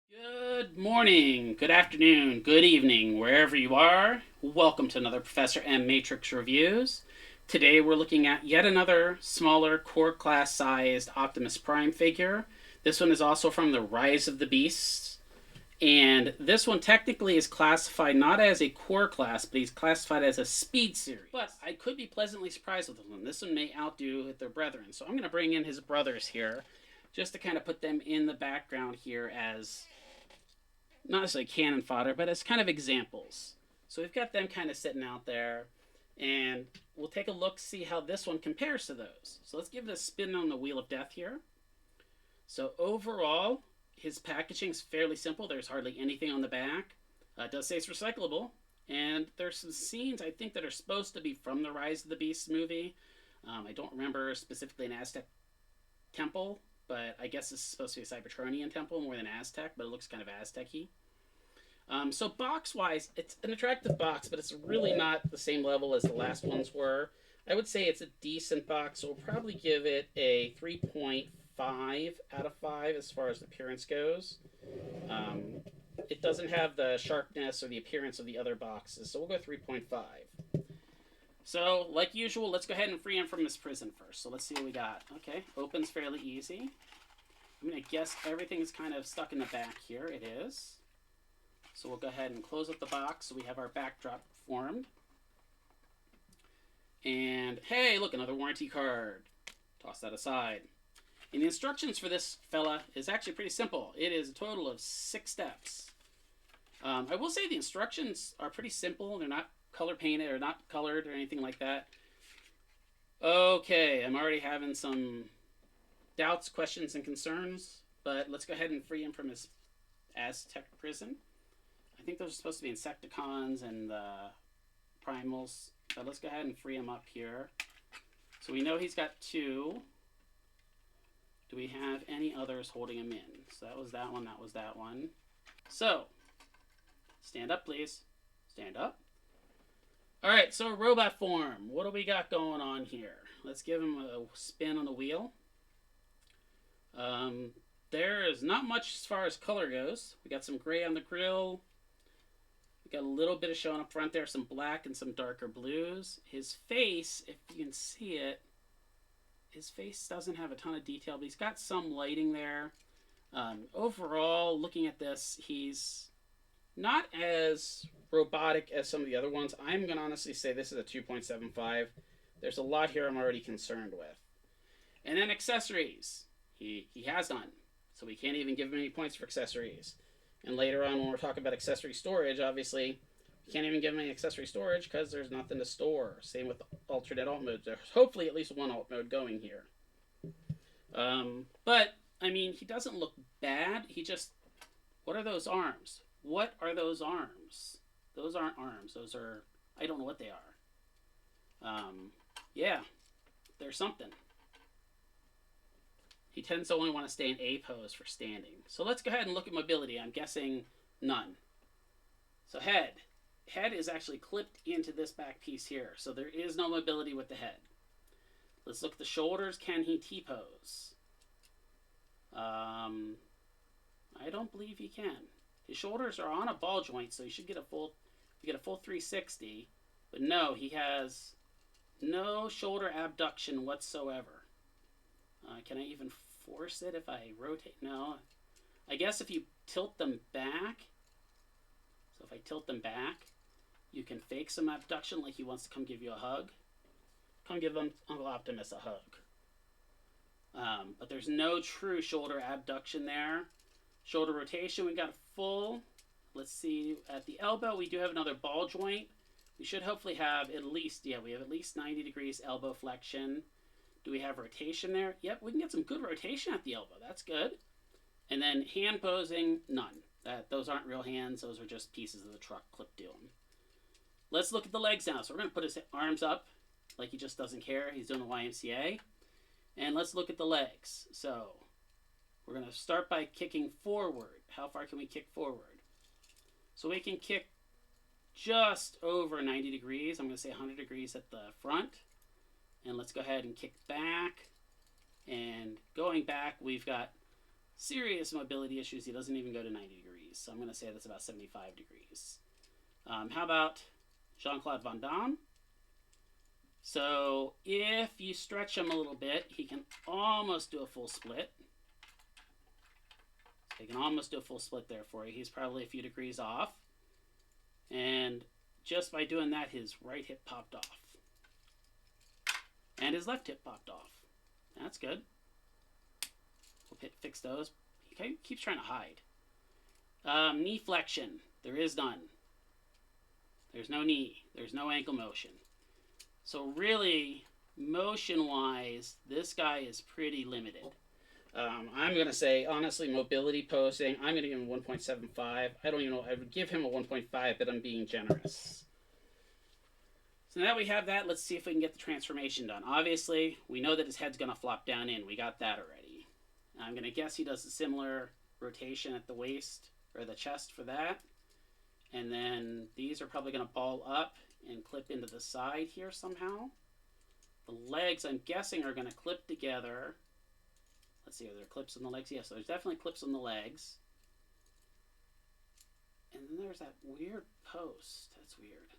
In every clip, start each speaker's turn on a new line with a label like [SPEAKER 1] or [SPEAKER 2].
[SPEAKER 1] Good morning, good afternoon, good evening, wherever you are. Welcome to another Professor M Matrix Reviews. Today we're looking at yet another smaller core class sized Optimus Prime figure. This one is also from the Rise of the Beasts. And this one technically is classified not as a core class, but he's classified as a speed series. But I could be pleasantly surprised with this one. This one may outdo their brethren. So I'm going to bring in his brothers here just to kind of put them in the background here as not necessarily cannon fodder, but as kind of examples. So we've got them kind of sitting out there, and we'll take a look, see how this one compares to those. So let's give it a spin on the wheel of death here. So overall, his packaging is fairly simple. There's hardly anything on the back. It does say it's recyclable, and there's some scenes I think that are supposed to be from the Rise of the Beasts movie. I don't remember specifically an Aztec temple, but I guess this is supposed to be a Cybertronian temple more than Aztec, but it looks kind of Aztec-y. So box-wise, it's an attractive box, but it's really not the same level as the last ones were. I would say it's a decent box, so we'll probably give it a 3.5 out of 5 as far as appearance goes. It doesn't have the sharpness or the appearance of the other boxes, so we'll go 3.5. So, like usual, let's go ahead and free him from this prison first. So let's see what we got. Okay, opens fairly easy. I'm going to guess everything is kind of stuck in the back here. It is. So we'll go ahead and close up the box so we have our backdrop formed. And hey, look, another warranty card. Toss that aside. And the instructions for this fella is actually pretty simple. It is a total of 6 steps. I will say the instructions are pretty simple. They're not color painted or not colored or anything like that. Okay, I'm already having some doubts, questions, and concerns, but let's go ahead and free him from his Aztec prison. I think those are supposed to be Insecticons and Primals, but let's go ahead and free him up here. So we know he's got 2. Do we have any others holding him in? So that was that one, that was that one. So, stand up, please. Stand up. Alright, so robot form. What do we got going on here? Let's give him a spin on the wheel. There is not much as far as color goes. We got some gray on the grill. We got a little bit of showing up front there, some black and some darker blues. His face, if you can see it, his face doesn't have a ton of detail, but he's got some lighting there. Overall, looking at this, he's not as robotic as some of the other ones. I'm going to honestly say this is a 2.75. There's a lot here I'm already concerned with. And then accessories. He has none. So we can't even give him any points for accessories. And later on, when we're talking about accessory storage, obviously, we can't even give him any accessory storage because there's nothing to store. Same with alternate alt modes. There's hopefully at least one alt mode going here. But, I mean, he doesn't look bad. He just... What are those arms? What are those arms? Those aren't arms. Those are... I don't know what they are. Yeah. There's something. He tends to only want to stay in A pose for standing. So let's go ahead and look at mobility. I'm guessing none. So head. Head is actually clipped into this back piece here. So there is no mobility with the head. Let's look at the shoulders. Can he T-pose? I don't believe he can. His shoulders are on a ball joint, so he should get a full 360. But no, he has no shoulder abduction whatsoever. Can I even force it if I rotate? No. I guess if you tilt them back, so if I tilt them back, you can fake some abduction like he wants to come give you a hug. Come give Uncle Optimus a hug. But there's no true shoulder abduction there. Shoulder rotation, we got a full. Let's see, at the elbow, we do have another ball joint. We should hopefully have at least, we have at least 90 degrees elbow flexion. Do we have rotation there? Yep, we can get some good rotation at the elbow. That's good. And then hand posing, none. Those aren't real hands. Those are just pieces of the truck clipped to him. Let's look at the legs now. So we're going to put his arms up like he just doesn't care. He's doing the YMCA. And let's look at the legs. So we're going to start by kicking forward. How far can we kick forward? So we can kick just over 90 degrees. I'm going to say 100 degrees at the front. And let's go ahead and kick back. And going back, we've got serious mobility issues, he doesn't even go to 90 degrees. So I'm going to say that's about 75 degrees. How about Jean-Claude Van Damme? So if you stretch him a little bit, he can almost do a full split. So he can almost do a full split there for you. He's probably a few degrees off. And just by doing that, his right hip popped off. And his left hip popped off. That's good. We'll fix those. He keeps trying to hide. Knee flexion. There is none. There's no knee. There's no ankle motion. So really, motion-wise, this guy is pretty limited. I'm going to say, honestly, mobility posing, I'm going to give him 1.75. I don't even know. I would give him a 1.5, but I'm being generous. So now we have that. Let's see if we can get the transformation done. Obviously, we know that his head's going to flop down in. We got that already. I'm going to guess he does a similar rotation at the waist or the chest for that. And then these are probably going to ball up and clip into the side here somehow. The legs, I'm guessing, are going to clip together. Let's see, are there clips on the legs? Yes, there's definitely clips on the legs. And then there's that weird post. That's weird.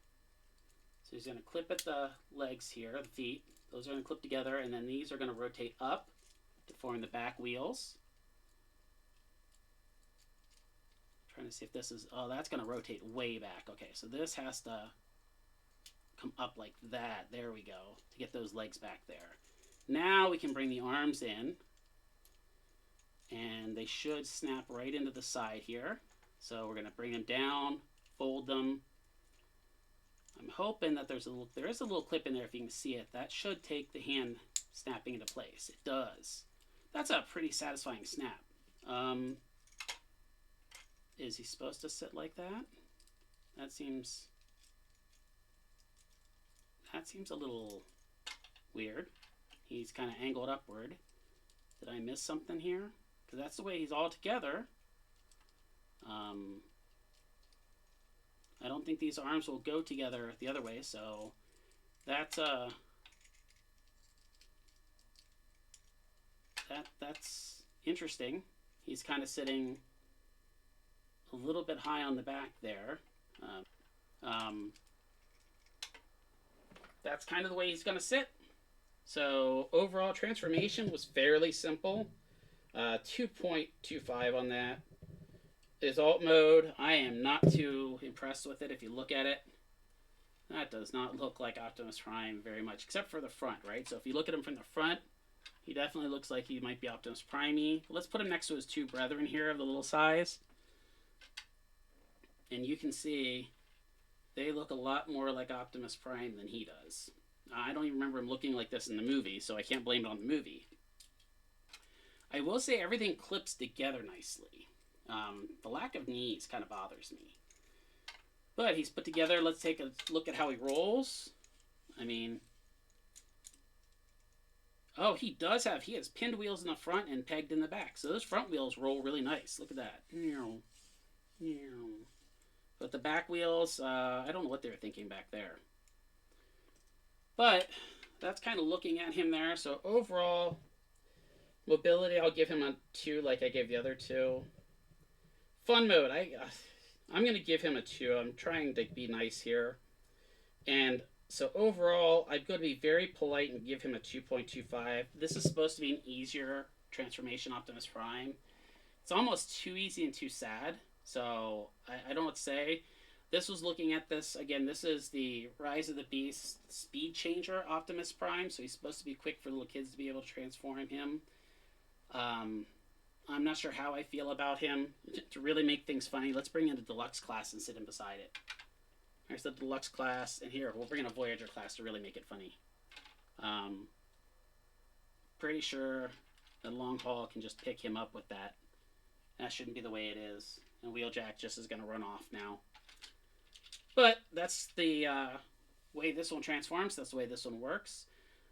[SPEAKER 1] So he's going to clip at the legs here, the feet. Those are going to clip together, and then these are going to rotate up to form the back wheels. Trying to see if this is, oh, that's going to rotate way back. Okay, so this has to come up like that. There we go, to get those legs back there. Now we can bring the arms in, and they should snap right into the side here. So we're going to bring them down, fold them. I'm hoping that there is a little clip in there if you can see it. That should take the hand snapping into place. It does. That's a pretty satisfying snap. Is he supposed to sit like that? That seems a little weird. He's kind of angled upward. Did I miss something here? Because that's the way he's all together. I don't think these arms will go together the other way, so that's interesting. He's kind of sitting a little bit high on the back there. That's kind of the way he's going to sit. So overall transformation was fairly simple. 2.25 on that. His alt mode, I am not too impressed with it if you look at it. That does not look like Optimus Prime very much, except for the front, right? So if you look at him from the front, he definitely looks like he might be Optimus Prime-y. Let's put him next to his two brethren here of the little size. And you can see they look a lot more like Optimus Prime than he does. I don't even remember him looking like this in the movie, so I can't blame it on the movie. I will say everything clips together nicely. The lack of knees kind of bothers me. But he's put together. Let's take a look at how he rolls. I mean, oh, he has pinned wheels in the front and pegged in the back. So those front wheels roll really nice. Look at that. But the back wheels, I don't know what they were thinking back there. But that's kind of looking at him there. So overall, mobility, I'll give him a 2 like I gave the other two. Fun mode, I'm going to give him a 2. I'm trying to be nice here. And so overall, I'm going to be very polite and give him a 2.25. This is supposed to be an easier transformation Optimus Prime. It's almost too easy and too sad. So I don't know what to say. This was looking at this, again, this is the Rise of the Beast Speed Changer Optimus Prime. So he's supposed to be quick for little kids to be able to transform him. I'm not sure how I feel about him. To really make things funny, let's bring in the deluxe class and sit him beside it. Here's the deluxe class, and here, we'll bring in a Voyager class to really make it funny. Pretty sure that Long Haul can just pick him up with that. That shouldn't be the way it is. And Wheeljack just is going to run off now. But that's the way this one transforms. That's the way this one works.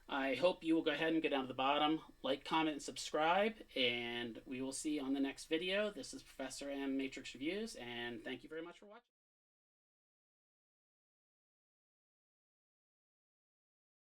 [SPEAKER 1] I hope you will go ahead and go down to the bottom, like, comment, and subscribe, and we will see you on the next video. This is Professor M Matrix Reviews, and thank you very much for watching.